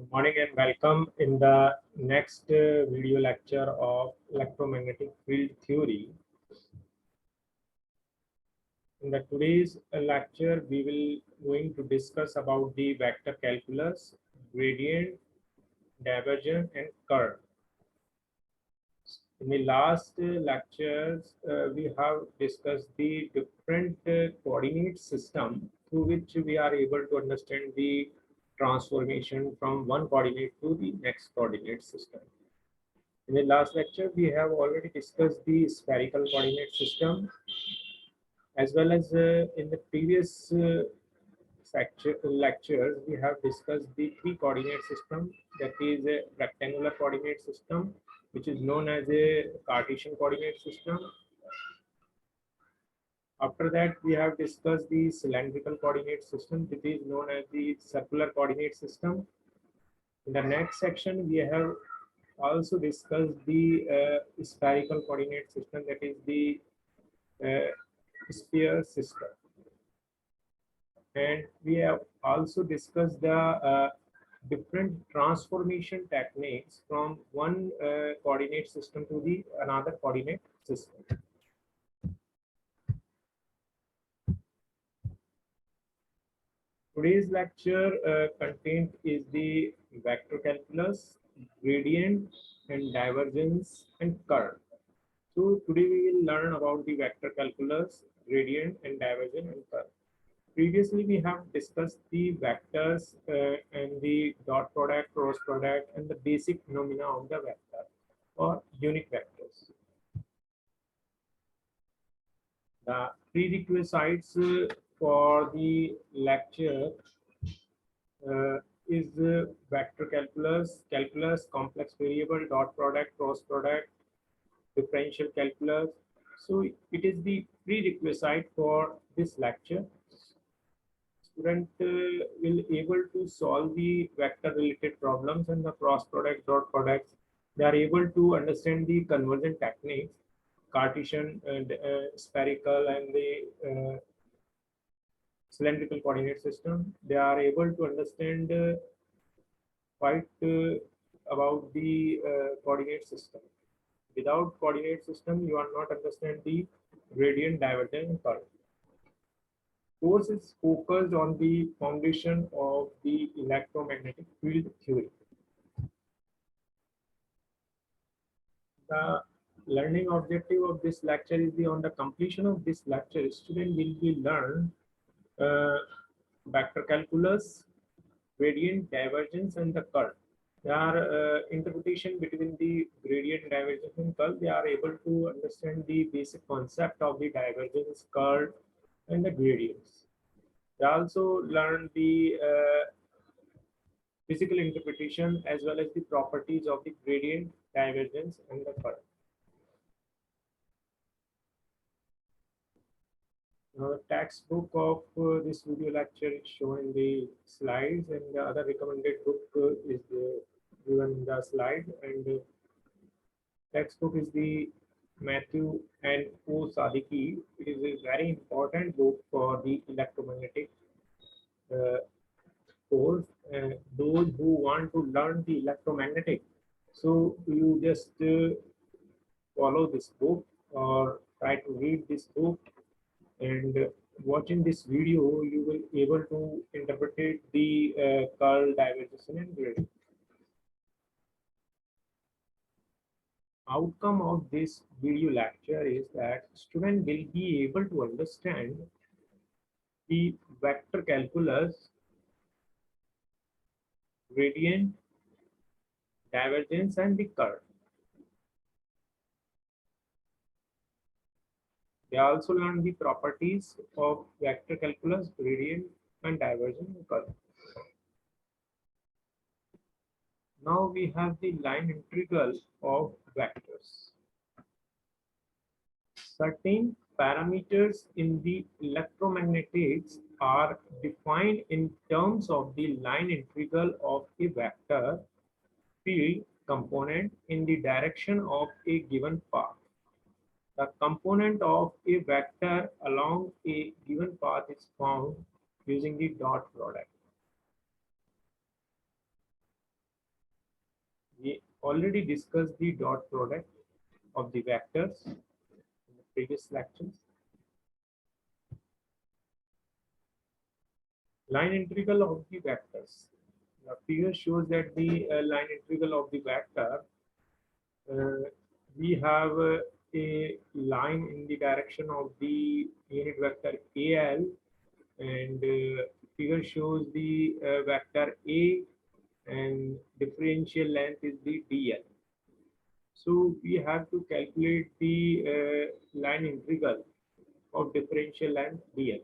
Good morning and welcome in the next video lecture of electromagnetic field theory. In the today's lecture, we will going to discuss about the vector calculus, gradient, divergence, and curve. In the last lectures, we have discussed the different coordinate system through which we are able to understand the transformation from one coordinate to the next coordinate system. In the last lecture, we have already discussed the spherical coordinate system, as well as in the previous lectures, we have discussed the three coordinate system, that is a rectangular coordinate system, which is known as a Cartesian coordinate system. After that, we have discussed the cylindrical coordinate system, which is known as the circular coordinate system. In the next section, we have also discussed the spherical coordinate system, that is the sphere system. And we have also discussed the different transformation techniques from one coordinate system to the another coordinate system. Today's lecture content is the vector calculus, gradient, and divergence, and curve. So today we will learn about the vector calculus, gradient, and divergence, and curve. Previously, we have discussed the vectors and the dot product, cross product, and the basic phenomena of the vector or unit vectors. The prerequisites for the lecture is vector calculus, complex variable, dot product, cross product, differential calculus. So it is the prerequisite for this lecture. Student will able to solve the vector related problems and the cross product, dot products. They are able to understand the conversion techniques, Cartesian and spherical and the cylindrical coordinate system. They are able to understand quite about the coordinate system. Without coordinate system, you are not understand the gradient, divergence, and curve. Course is focused on the foundation of the electromagnetic field theory. The learning objective of this lecture is on the completion of this lecture, student will be learn vector calculus, gradient, divergence, and the curve. There are interpretation between the gradient, divergence, and curve. They are able to understand the basic concept of the divergence, curve, and the gradients. They also learn the physical interpretation as well as the properties of the gradient, divergence, and the curve. Now, the textbook of this video lecture is shown in the slides, and the other recommended book is given in the slide. And textbook is the Matthew and O. Sadiki. It is a very important book for the electromagnetic course. Those who want to learn the electromagnetic, so you just follow this book or try to read this book, and watching this video, you will able to interpret the curve, divergence, and gradient. Outcome of this video lecture is that student will be able to understand the vector calculus, gradient, divergence, and the curve. They also learn the properties of vector calculus, gradient, and divergence, and curve. Now we have the line integral of vectors. Certain parameters in the electromagnetics are defined in terms of the line integral of a vector field component in the direction of a given path. The component of a vector along a given path is found using the dot product. We already discussed the dot product of the vectors in the previous lectures. Line integral of the vectors. The figure shows that the line integral of the vector, uh, we have a line in the direction of the unit vector AL, and figure shows the vector A, and differential length is the DL. So we have to calculate the line integral of differential length DL.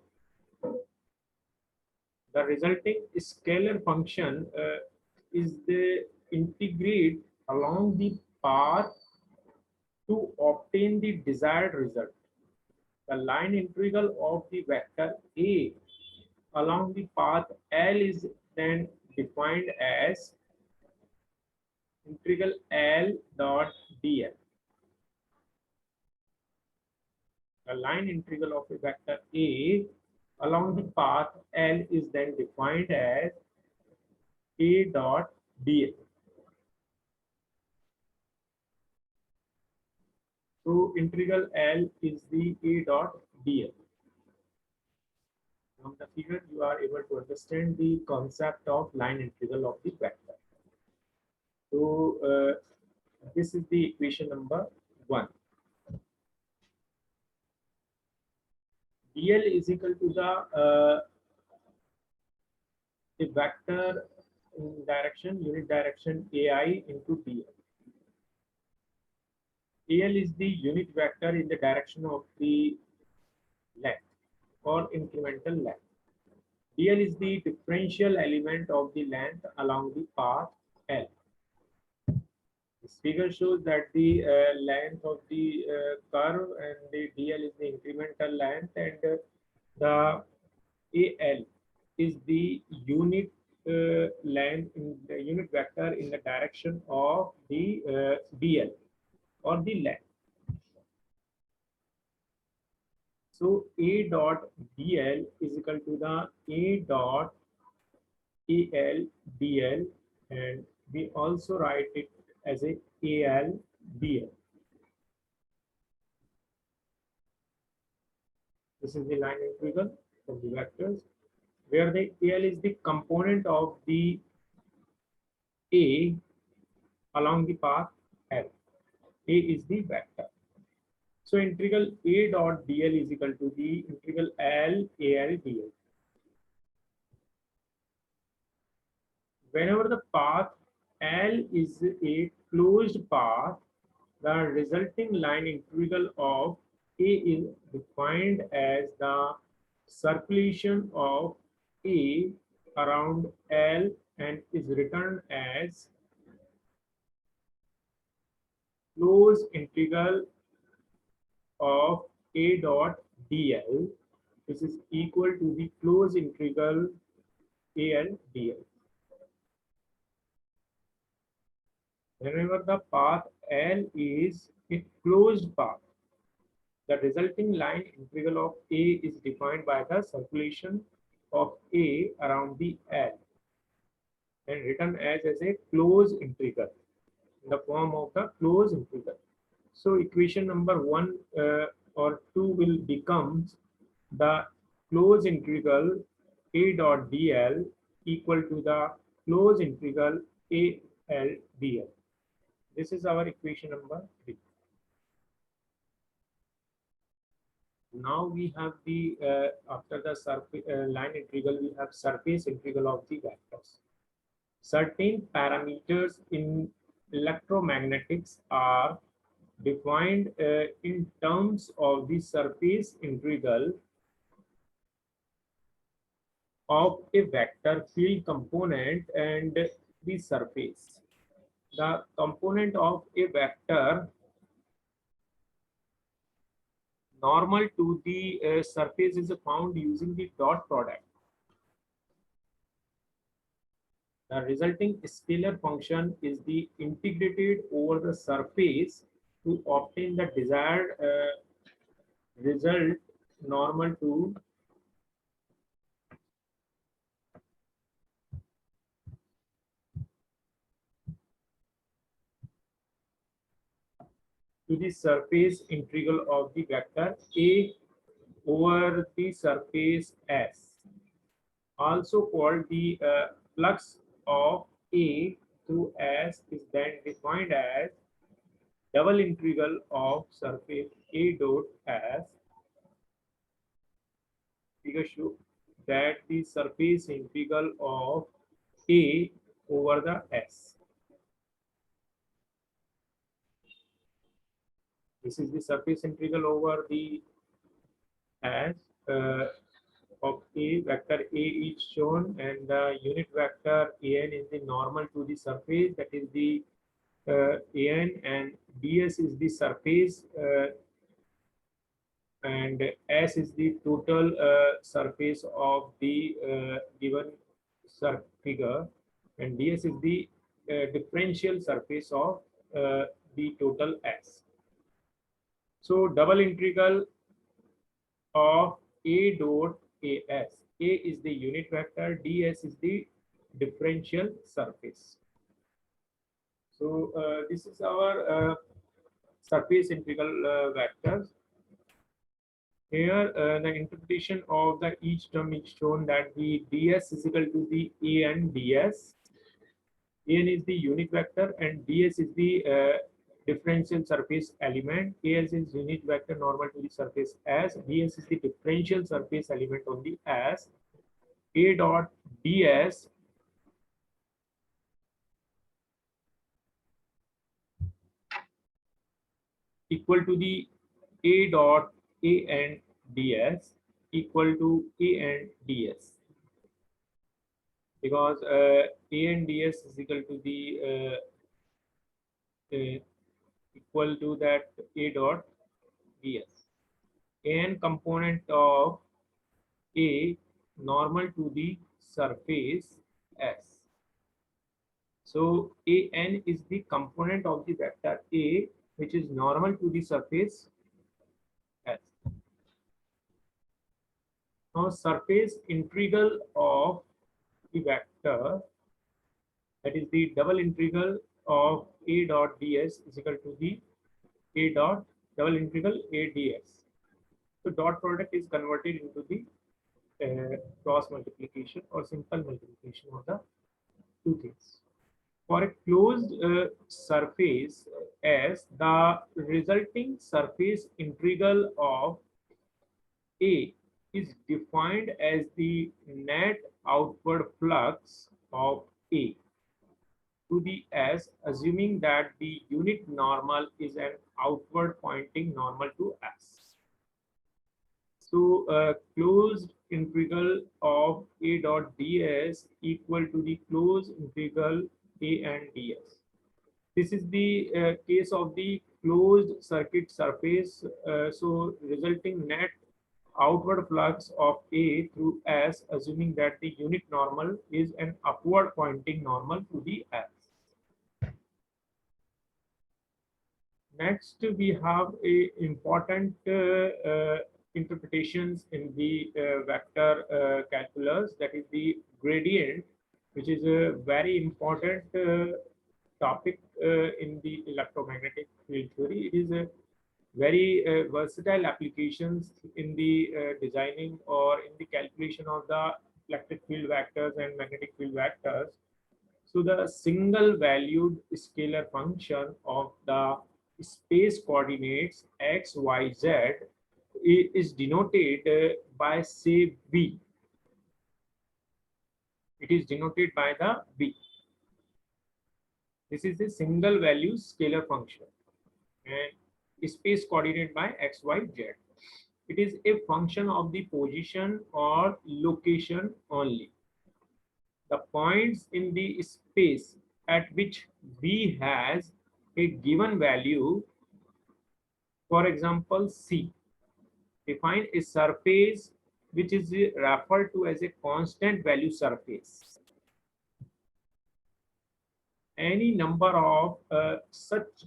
The resulting scalar function is the integrate along the path to obtain the desired result. The line integral of the vector A along the path L is then defined as integral L dot dl. The line integral of a vector A along the path L is then defined as A dot dl. So integral L is the A dot dl. From the figure, you are able to understand the concept of line integral of the vector. So this is the equation number 1. dl is equal to the vector in direction, unit direction AI into dl. AL is the unit vector in the direction of the length or incremental length. DL is the differential element of the length along the path L. This figure shows that the length of the curve and the DL is the incremental length, and the AL is the unit length in the unit vector in the direction of the DL or the length. So A dot dl is equal to the A dot AL dl, and we also write it as a AL dl. This is the line integral of the vectors, where the AL is the component of the A along the path L. A is the vector. So integral A dot dl is equal to the integral L AL dl. Whenever the path L is a closed path, the resulting line integral of A is defined as the circulation of A around L and is written as closed integral of A dot dl, which is equal to the closed integral AL dl. Whenever the path L is a closed path, the resulting line integral of A is defined by the circulation of A around the L and written as a closed integral in the form of the closed integral. So equation number 1 or 2 will become the closed integral A dot dl equal to the closed integral AL dl. This is our equation number 3. Now we have the after the surface line integral, we have surface integral of the vectors. Certain parameters in electromagnetics are defined in terms of the surface integral of a vector field component and the surface. The component of a vector normal to the surface is found using the dot product. The resulting scalar function is the integrated over the surface to obtain the desired result normal to to the surface integral of the vector A over the surface S, also called the flux of A through S, is then defined as double integral of surface A dot S. Figure show that the surface integral of A over the S. This is the surface integral over the S of A. Vector A is shown, and the unit vector An is the normal to the surface, that is the An, and ds is the surface, and S is the total surface of the given figure, and ds is the differential surface of the total S. So double integral of A dot AS. A is the unit vector, ds is the differential surface. So this is our surface integral vectors. Here, the interpretation of the each term is shown that the ds is equal to the an ds. An is the unit vector and ds is the differential surface element. As is unit vector normal to the surface S. Ds is the differential surface element on the S. A dot ds equal to the A dot A and ds equal to A and ds, because A and ds is equal to the equal to that A dot ds. An component of A normal to the surface S. So An is the component of the vector A which is normal to the surface S. Now surface integral of the vector, that is the double integral of A dot ds is equal to the A dot double integral A ds. So dot product is converted into the cross multiplication or simple multiplication of the two things. For a closed surface S, the resulting surface integral of A is defined as the net outward flux of A to the S, assuming that the unit normal is an outward pointing normal to S. So closed integral of A dot ds equal to the closed integral A and ds. This is the case of the closed circuit surface. So resulting net outward flux of A through S, assuming that the unit normal is an upward pointing normal to the S. Next, we have a important interpretations in the vector calculus, that is the gradient, which is a very important topic in the electromagnetic field theory. It is a very versatile applications in the designing or in the calculation of the electric field vectors and magnetic field vectors. So the single valued scalar function of the space coordinates x, y, z is denoted by say v. It is denoted by the v. This is the single value scalar function and space coordinate by x, y, z. It is a function of the position or location only. The points in the space at which v has a given value, for example C, define a surface which is referred to as a constant value surface. Any number of such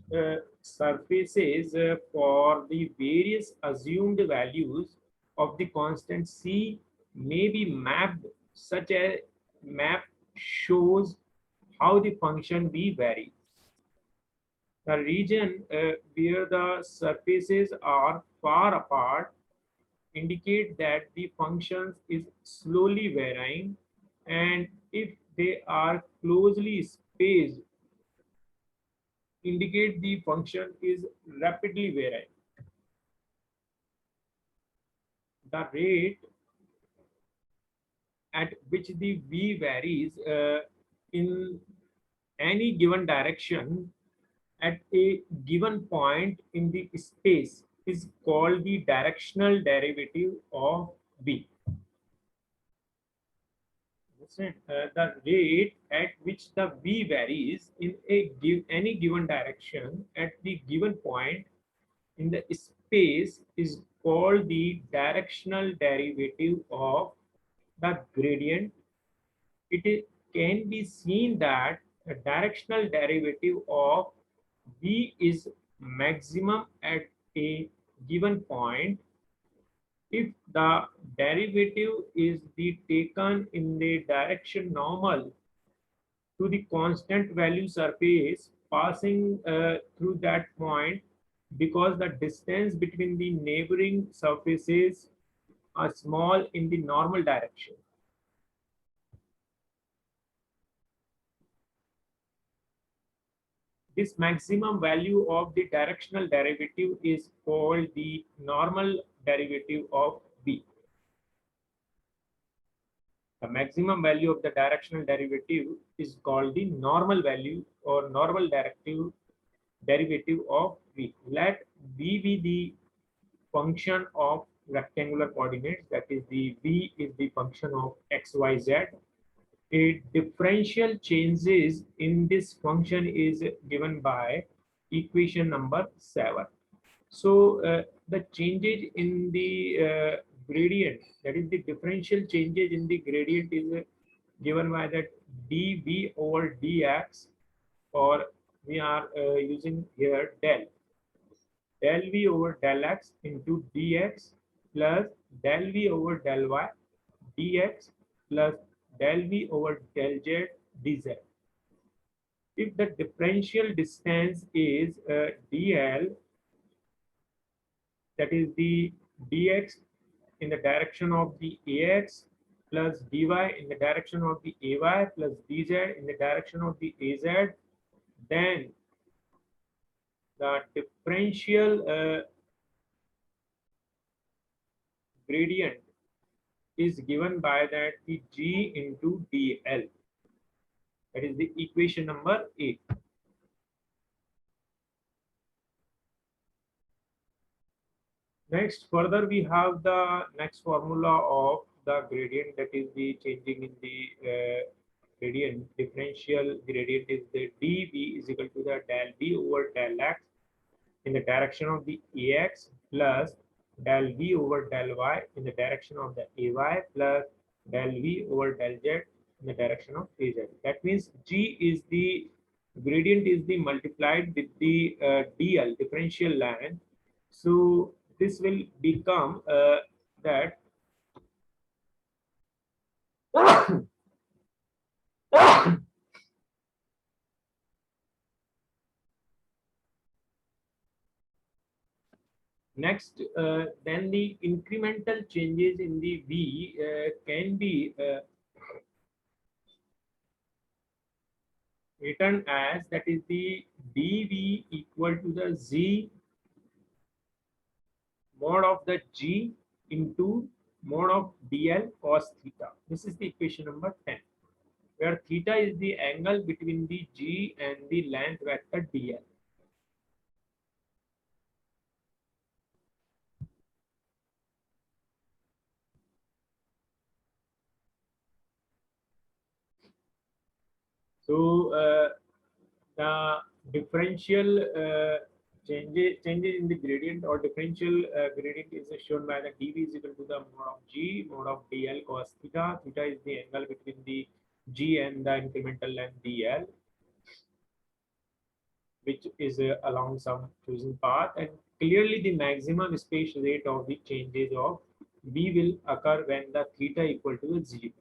surfaces for the various assumed values of the constant C may be mapped. Such a map shows how the function V varies. The region where the surfaces are far apart indicate that the functions is slowly varying, and if they are closely spaced indicate the function is rapidly varying. The rate at which the v varies in any given direction at a given point in the space is called the directional derivative of v. Understand? The rate at which the v varies in any given direction at the given point in the space is called the directional derivative of the gradient. Can be seen that the directional derivative of v is maximum at a given point if the derivative is the taken in the direction normal to the constant value surface passing through that point, because the distance between the neighboring surfaces are small in the normal direction. This maximum value of the directional derivative is called the normal derivative of v. The maximum value of the directional derivative is called the normal value or normal derivative of v. Let v be the function of rectangular coordinates, that is the v is the function of x, y, z. A differential changes in this function is given by equation number 7. So the changes in the gradient, that is the differential changes in the gradient, is given by that dv over dx, or we are using here del v over del x into dx plus del v over del y dx plus del v over del z dz. If the differential distance is dl, that is the dx in the direction of the ax plus dy in the direction of the ay plus dz in the direction of the az, then the differential gradient is given by that the g into dl. That is the equation number 8. Next, further we have the next formula of the gradient, that is the changing in the gradient. Differential gradient is the dv is equal to the del v over del x in the direction of the ax plus del v over del y in the direction of the ay plus del v over del z in the direction of az. That means g is the gradient is the multiplied with the dl differential line. So this will become that next, then the incremental changes in the v can be written as, that is the dv equal to the z mod of the g into mod of dl cos theta. This is the equation number 10, where theta is the angle between the g and the length vector dl. So the differential changes in the gradient or differential gradient is shown by the dv is equal to the mod of g mod of dl cos theta. Theta is the angle between the g and the incremental length dl, which is along some chosen path, and clearly the maximum space rate of the changes of v will occur when the theta equal to the 0.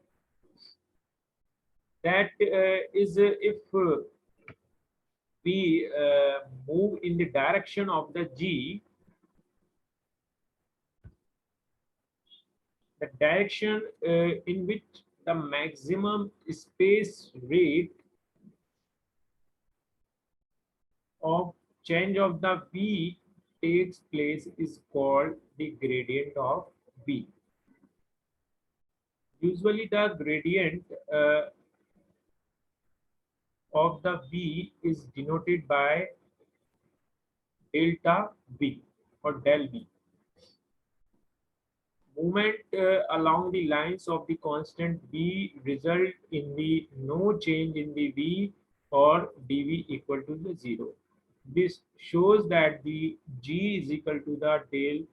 That is if we in the direction of the G, the direction in which the maximum space rate of change of the V takes place is called the gradient of V. Usually the gradient of the V is denoted by delta V or del V. Movement along the lines of the constant V result in the no change in the V or dV equal to the 0. This shows that the G is equal to the del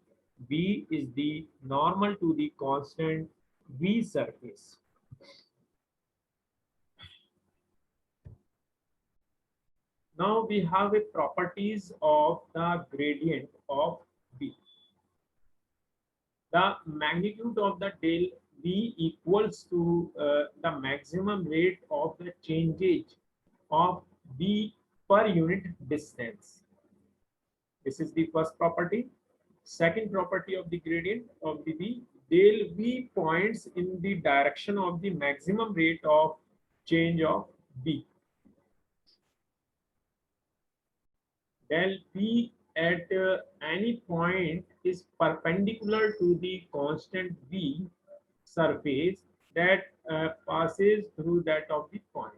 V is the normal to the constant V surface. Now we have a properties of the gradient of V. The magnitude of the del V equals to the maximum rate of the change of V per unit distance. This is the first property. Second property of the gradient of the V, del V points in the direction of the maximum rate of change of V. Del V at any point is perpendicular to the constant V surface that passes through that of the point.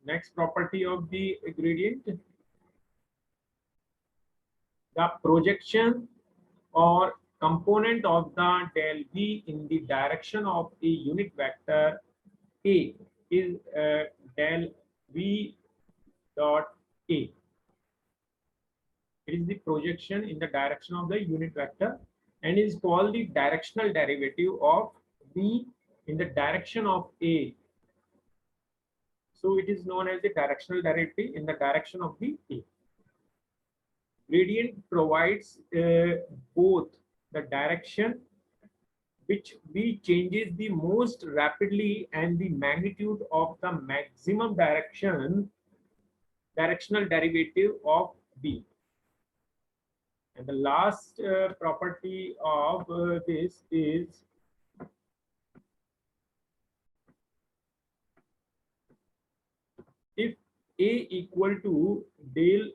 Next property of the gradient, the projection or component of the del V in the direction of a unit vector A is del V dot A. It is the projection in the direction of the unit vector and is called the directional derivative of V in the direction of A. So it is known as the directional derivative in the direction of the A. Gradient provides both the direction which V changes the most rapidly and the magnitude of the maximum directional derivative of V. And the last property of this is if A equal to del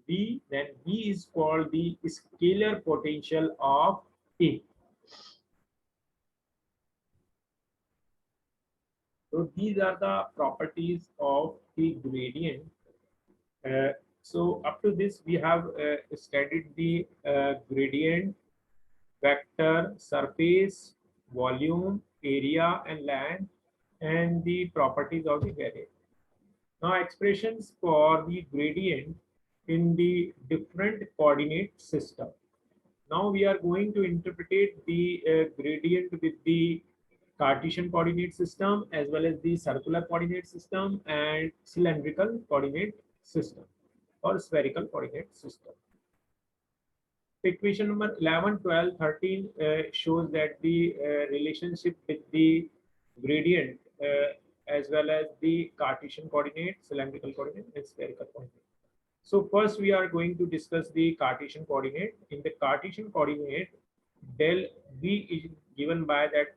V, then V is called the scalar potential of A. So these are the properties of the gradient. So up to this, we have studied the gradient, vector, surface, volume, area, and length, and the properties of the gradient. Now expressions for the gradient in the different coordinate system. Now we are going to interpret the gradient with the Cartesian coordinate system as well as the circular coordinate system and cylindrical coordinate system or spherical coordinate system. Equation number 11, 12, 13 shows that the relationship with the gradient as well as the Cartesian coordinate, cylindrical coordinate, and spherical coordinate. So first we are going to discuss the Cartesian coordinate. In the Cartesian coordinate, del V is given by that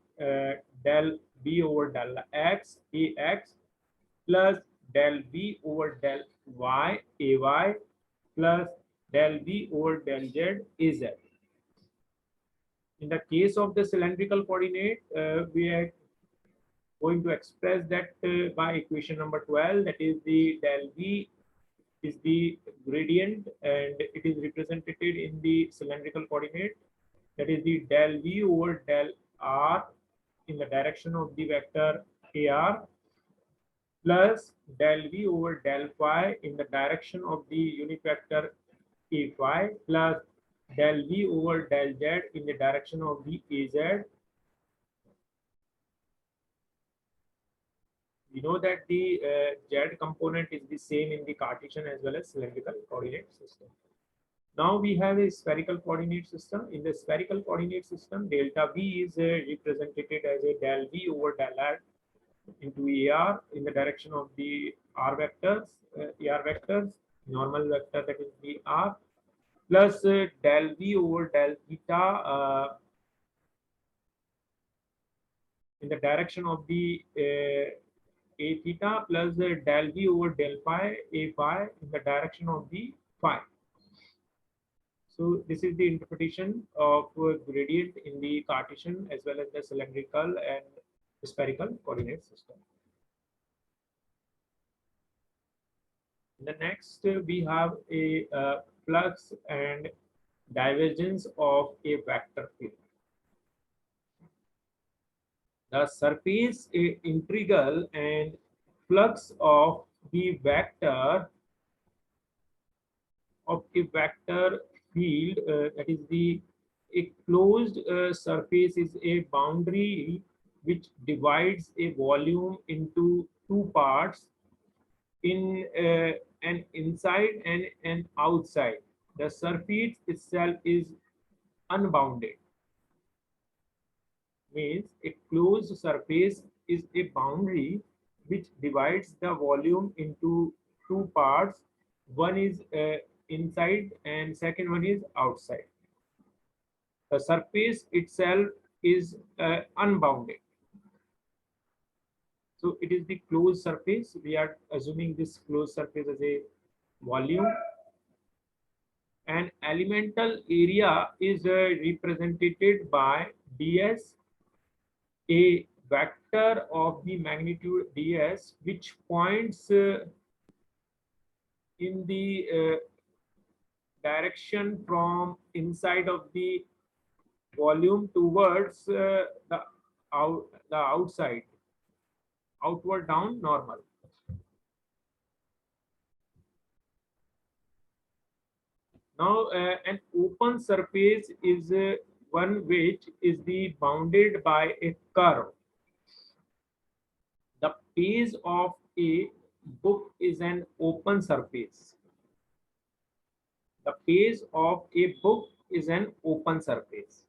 del V over del X, AX, plus del V over del Y, AY, plus del V over del Z, AZ. In the case of the cylindrical coordinate, we are going to express that by equation number 12, that is the del V is the gradient and it is represented in the cylindrical coordinate, that is the del V over del R in the direction of the vector AR plus del V over del phi in the direction of the unit vector A phi plus del V over del Z in the direction of the AZ. We know that the Z component is the same in the Cartesian as well as cylindrical coordinate system. Now we have a spherical coordinate system. In the spherical coordinate system, delta V is represented as a del V over del R into AR in the direction of the r vectors, er vectors, normal vector that is the r, plus del v over del theta in the direction of the a theta, plus del v over del phi a phi in the direction of the phi. So this is the interpretation of gradient in the Cartesian as well as the cylindrical and spherical coordinate system. The next we have a flux and divergence of a vector field. The surface integral and flux of the vector field, that is the a closed surface is a boundary which divides a volume into two parts, in an inside and an outside. The surface itself is unbounded. Means a closed surface is a boundary which divides the volume into two parts. One is inside and second one is outside. The surface itself is unbounded. So it is the closed surface. We are assuming this closed surface as a volume. And elemental area is represented by ds, a vector of the magnitude ds, which points in the direction from inside of the volume towards the outside, outward down normal. Now an open surface is one which is the bounded by a curve. The page of a book is an open surface. The page of a book is an open surface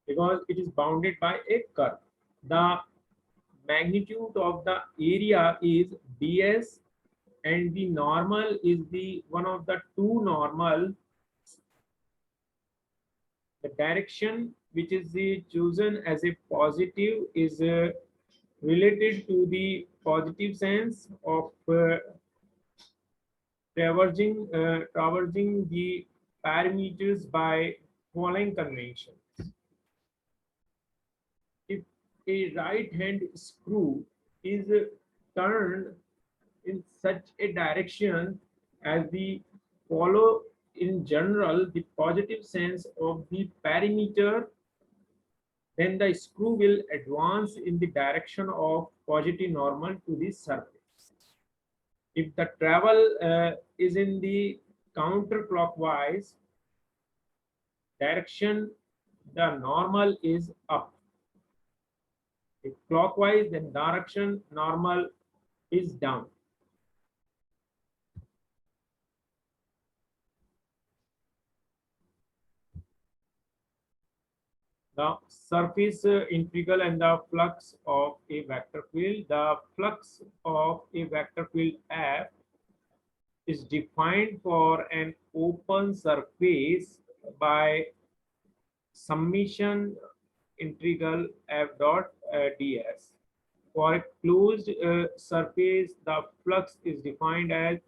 because it is bounded by a curve. The magnitude of the area is ds, and the normal is the one of the two normal. The direction which is chosen as a positive is related to the positive sense of traversing the parameters by following conventions. If a right hand screw is turned in such a direction as the follow in general the positive sense of the perimeter, then the screw will advance in the direction of positive normal to the surface. If the travel is in the counterclockwise direction, the normal is up. If clockwise, then direction normal is down. The surface integral and the flux of a vector field. The flux of a vector field F is defined for an open surface by summation integral F dot ds. For a closed surface, the flux is defined as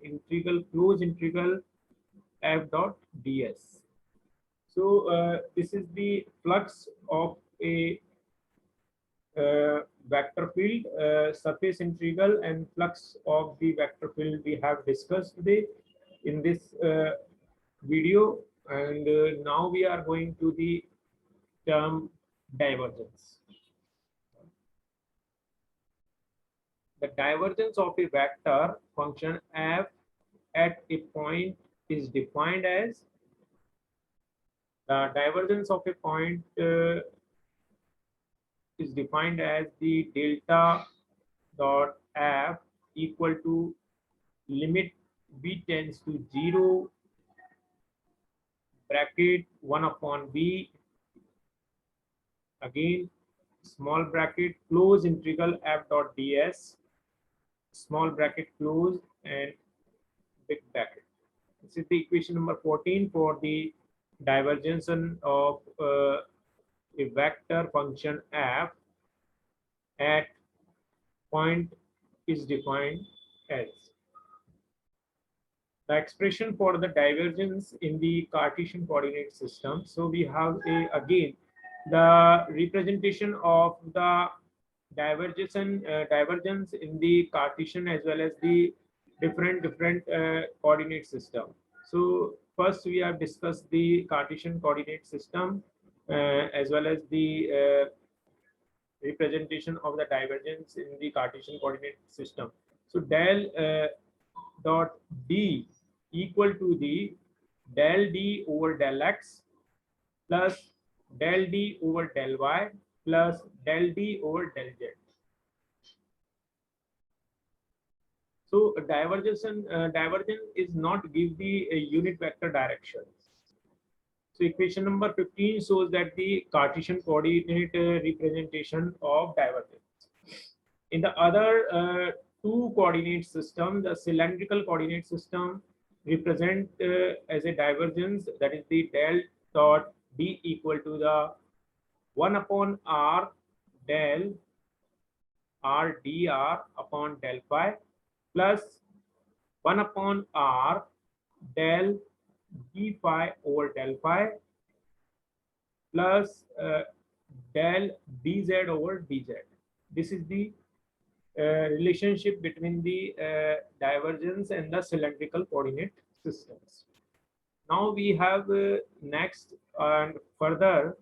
closed integral F dot ds. So this is the flux of a vector field, surface integral and flux of the vector field we have discussed today in this video. And now we are going to the term divergence. The divergence of a vector function f at a point is defined as the divergence of a point is defined as the delta dot f equal to limit b tends to 0 bracket 1 upon b, again small bracket close integral f dot ds small bracket closed and big bracket. This is the equation number 14 for the divergence of a vector function f at point is defined as. The expression for the divergence in the Cartesian coordinate system. So we have again the representation of the divergence in the Cartesian as well as the different coordinate system. So first we have discussed the Cartesian coordinate system as well as the representation of the divergence in the Cartesian coordinate system. So del dot D equal to the del D over del X plus del D over del Y plus del D over del Z. So divergence is not give the unit vector direction. So equation number 15 shows that the Cartesian coordinate representation of divergence. In the other two coordinate system, the cylindrical coordinate system represent as a divergence, that is the del dot D equal to the 1 upon R del R dr upon del phi plus 1 upon R del d phi over del phi plus del dz over dz. This is the relationship between the divergence and the cylindrical coordinate systems. Now we have next and further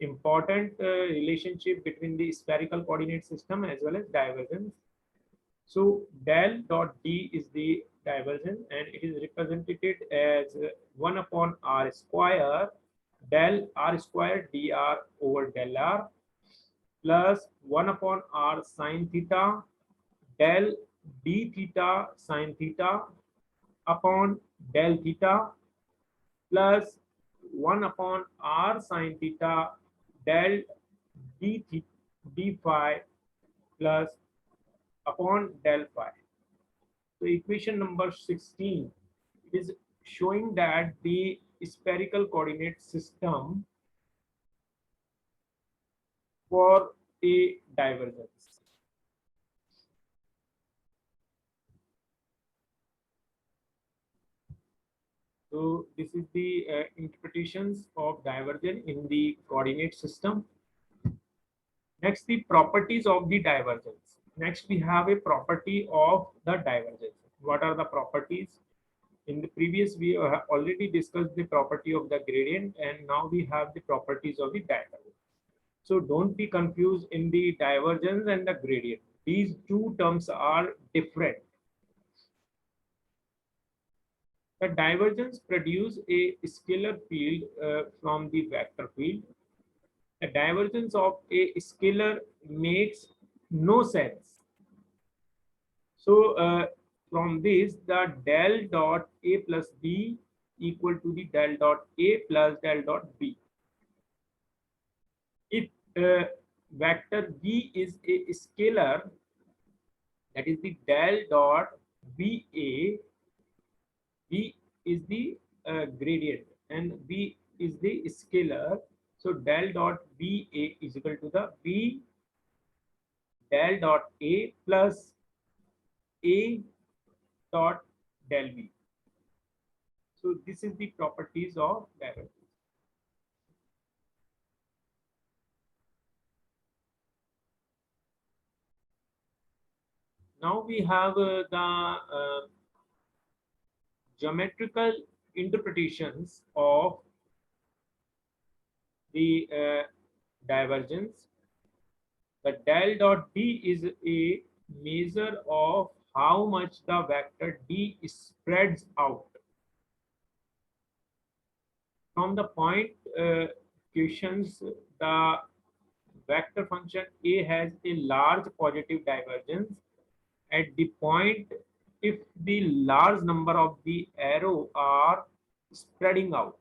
important relationship between the spherical coordinate system as well as divergence. So del dot D is the divergence and it is represented as 1 upon R square del R square dr over del R plus 1 upon R sine theta del d theta sine theta upon del theta plus 1 upon R sine theta del d phi plus upon del phi. So equation number 16 is showing that the spherical coordinate system for a divergence. So this is the interpretations of divergence in the coordinate system. Next, the properties of the divergence. Next, we have a property of the divergence. What are the properties? In the previous, we have already discussed the property of the gradient, and now we have the properties of the divergence. So don't be confused in the divergence and the gradient. These two terms are different. The divergence produces a scalar field from the vector field. The divergence of a scalar makes no sense. So from this, the del dot A plus B equal to the del dot A plus del dot B. If vector B is a scalar, that is the del dot BA, B is the gradient and B is the scalar. So del dot BA is equal to the B del dot A plus A dot del B. So this is the properties of divergence. Now we have the geometrical interpretations of the divergence. The del dot D is a measure of how much the vector D spreads out. From the point questions, the vector function A has a large positive divergence at the point if the large number of the arrow are spreading out.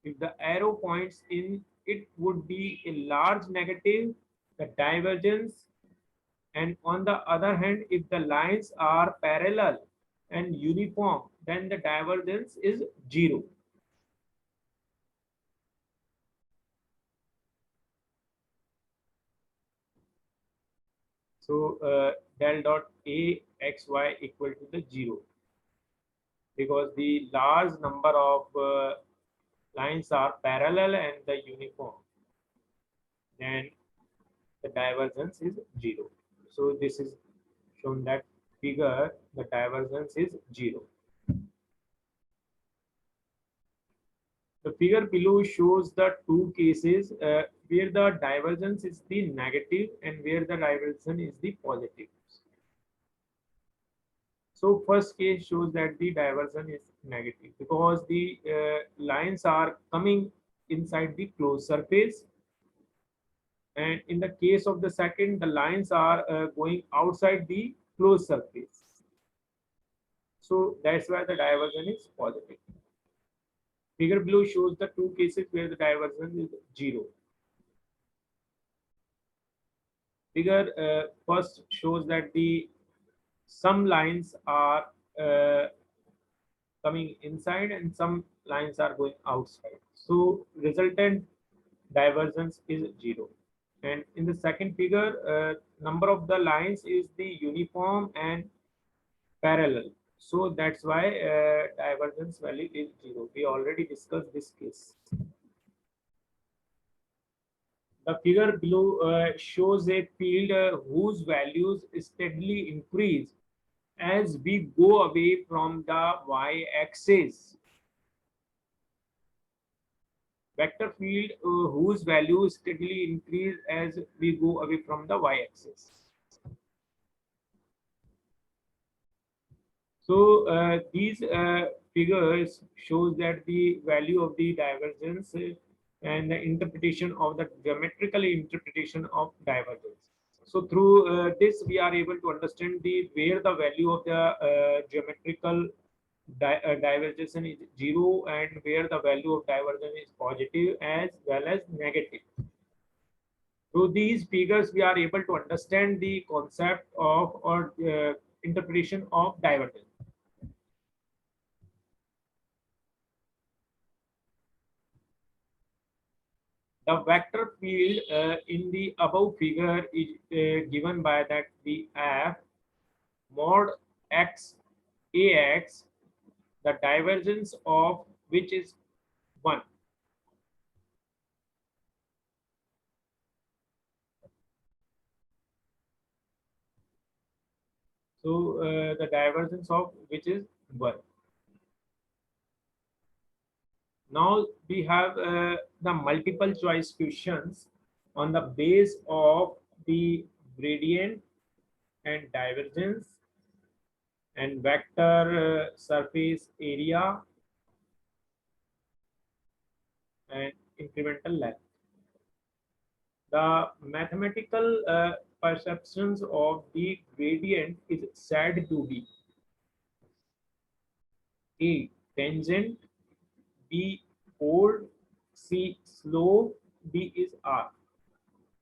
If the arrow points in, it would be a large negative, the divergence, And on the other hand, if the lines are parallel and uniform, then the divergence is 0. So del dot A xy equal to the 0, because the large number of lines are parallel and the uniform, then the divergence is 0. So this is shown that figure, the divergence is 0. The figure below shows the two cases where the divergence is the negative and where the divergence is the positive. So first case shows that the divergence is negative because the lines are coming inside the closed surface, and in the case of the second, the lines are going outside the closed surface. So that's why the divergence is positive. Figure below shows the two cases where the divergence is 0. Figure first shows that the some lines are uh, coming inside and some lines are going outside. So resultant divergence is 0. And in the second figure, number of the lines is the uniform and parallel. So that's why divergence value is 0. We already discussed this case. The figure below shows a field whose values steadily increase as we go away from the y-axis. Vector field whose values steadily increase as we go away from the y-axis. So these figures shows that the value of the divergence and the interpretation of the geometrical interpretation of divergence. So through this, we are able to understand the where the value of the geometrical divergence is 0 and where the value of divergence is positive as well as negative. Through these figures, we are able to understand the concept of or interpretation of divergence. The vector field in the above figure is given by that the f mod x ax, the divergence of which is 1. So the divergence of which is 1. Now we have the multiple choice questions on the base of the gradient and divergence and vector surface area and incremental length. The mathematical perceptions of the gradient is said to be A. Tangent, B. Fold, C. Slope, D is R.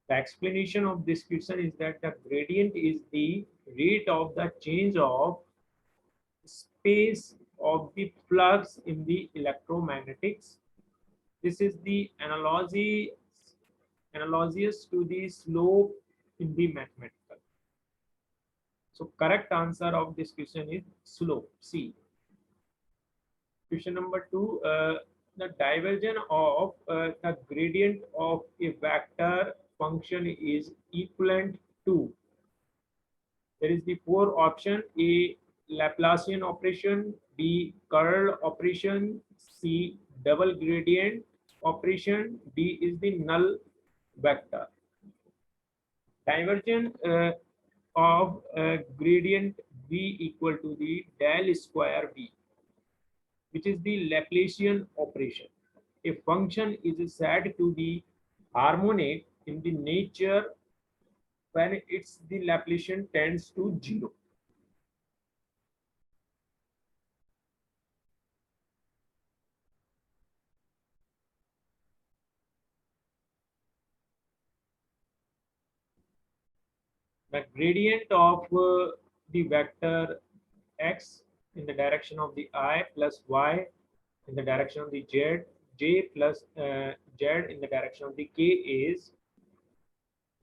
The explanation of this question is that the gradient is the rate of the change of space of the flux in the electromagnetics. This is the analogous to the slope in the mathematical. So correct answer of this question is slope, C. Question number 2, the divergence of the gradient of a vector function is equivalent to. There is the four option: A. Laplacian operation, B. Curl operation, C. Double gradient operation, D is the null vector. Divergence of gradient V equal to the del square V, which is the Laplacian operation. A function is said to be harmonic in the nature when its the Laplacian tends to 0. The gradient of the vector x in the direction of the I plus y in the direction of the z, j plus z in the direction of the k is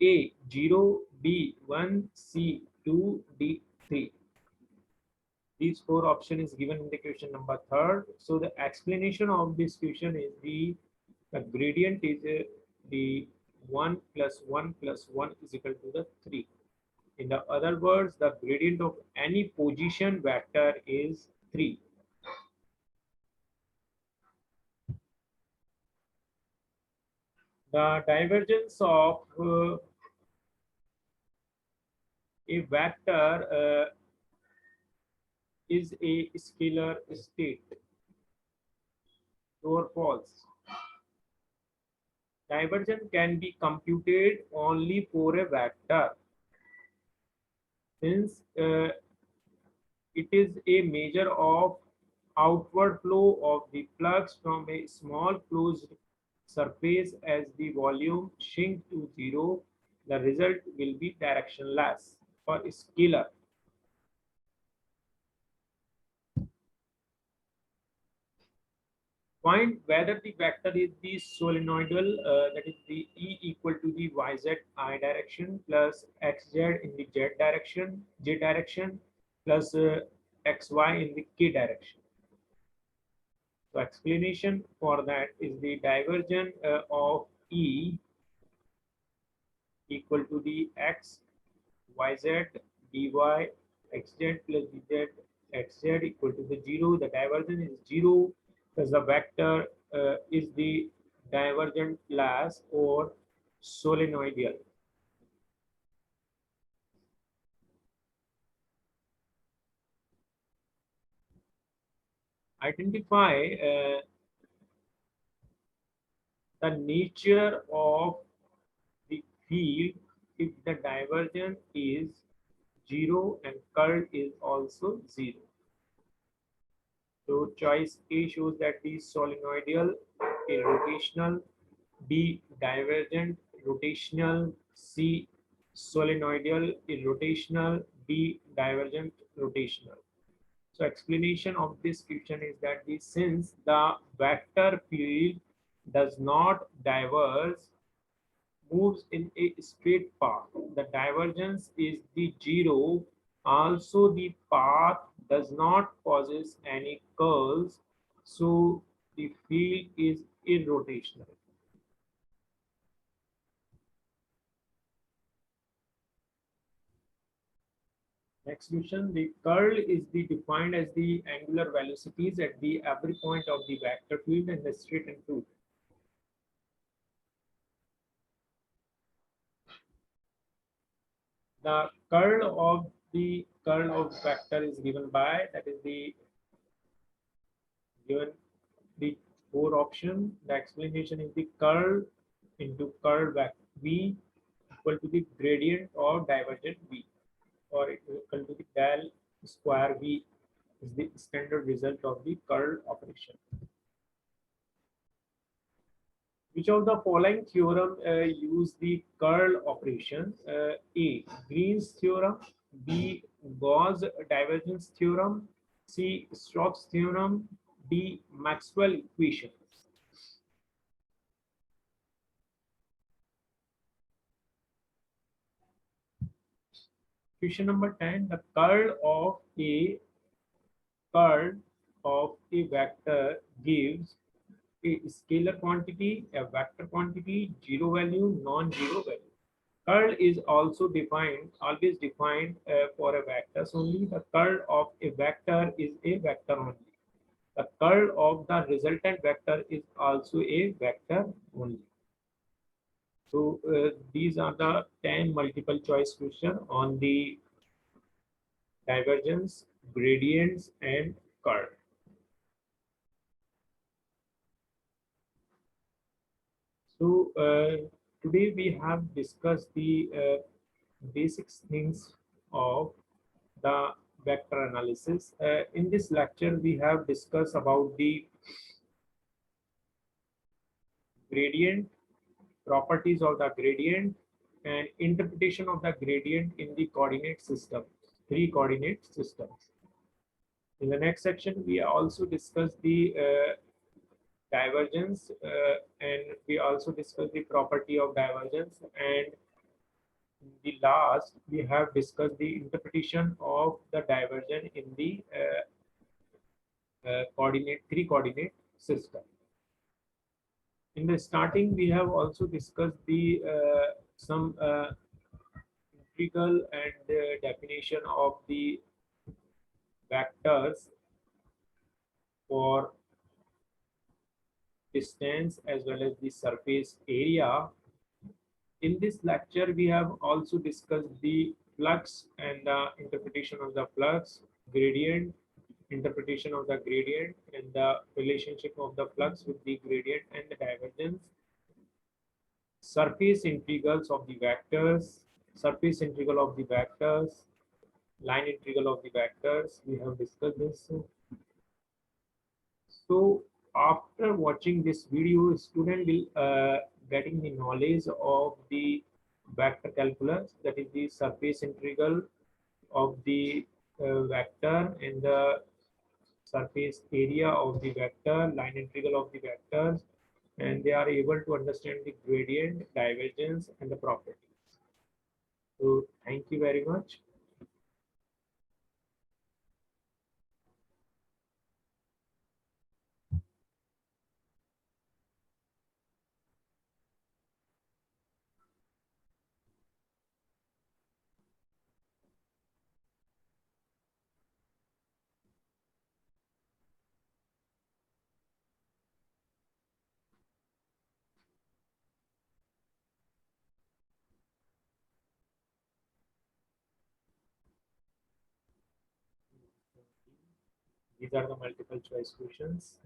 A 0, B 1, C 2, D 3. These four option is given in the question number third. So the explanation of this question is the gradient is the 1 plus 1 plus 1 is equal to the 3. In the other words, the gradient of any position vector is 3. The divergence of a vector is a scalar state. True or false? Divergence can be computed only for a vector since it is a measure of outward flow of the flux from a small closed surface. As the volume shrink to zero, the result will be directionless or scalar. Find whether the vector is the solenoidal, that is the E equal to the YZ I direction plus XZ in the J direction plus XY in the K direction. So explanation for that is the divergence of E equal to the X, YZ, DY, XZ plus DZ, XZ equal to the 0. The divergence is 0 because the vector is the divergentless or solenoidal. Identify the nature of the field if the divergence is 0 and curl is also 0. So choice A shows that the solenoidal is rotational, B divergent rotational, C solenoidal is rotational, D divergent rotational. So explanation of this question is that since the vector field does not diverge, moves in a straight path, the divergence is the 0. Also, the path does not possess any curls, so the field is irrotational. Next question, the curl is defined as the angular velocities at the every point of the vector field and the straight and truth. The curl of vector is given by, that is given the four option. The explanation is the curl into curl vector V equal to the gradient or divergent V, or it is equal to the del square V is the standard result of the curl operation. Which of the following theorem use the curl operation? A. Green's theorem, B. Gauss divergence theorem, C. Stokes theorem, D. Maxwell equation. Question number 10. The curl of a vector gives a scalar quantity, a vector quantity, zero value, non-zero value. Curl is also defined, always defined for a vectors only. The curl of a vector is a vector only. The curl of the resultant vector is also a vector only. So these are the 10 multiple choice questions on the divergence, gradients, and curl. So today we have discussed the basic things of the vector analysis. In this lecture, we have discussed about the gradient, properties of the gradient, and interpretation of the gradient in the coordinate system, three coordinate systems. In the next section, we also discuss the divergence and we also discuss the property of divergence, and in the last we have discussed the interpretation of the divergence in the coordinate three coordinate system. In the starting, we have also discussed the some integral and definition of the vectors for distance as well as the surface area. In this lecture, we have also discussed the flux and the interpretation of the flux, gradient, interpretation of the gradient, and the relationship of the flux with the gradient and the divergence, surface integrals of the vectors, surface integral of the vectors, line integral of the vectors. We have discussed this. So after watching this video, student will getting the knowledge of the vector calculus, that is the surface integral of the vector and the surface area of the vector, line integral of the vectors, and they are able to understand the gradient, divergence, and the properties. So thank you very much. These are the multiple choice questions.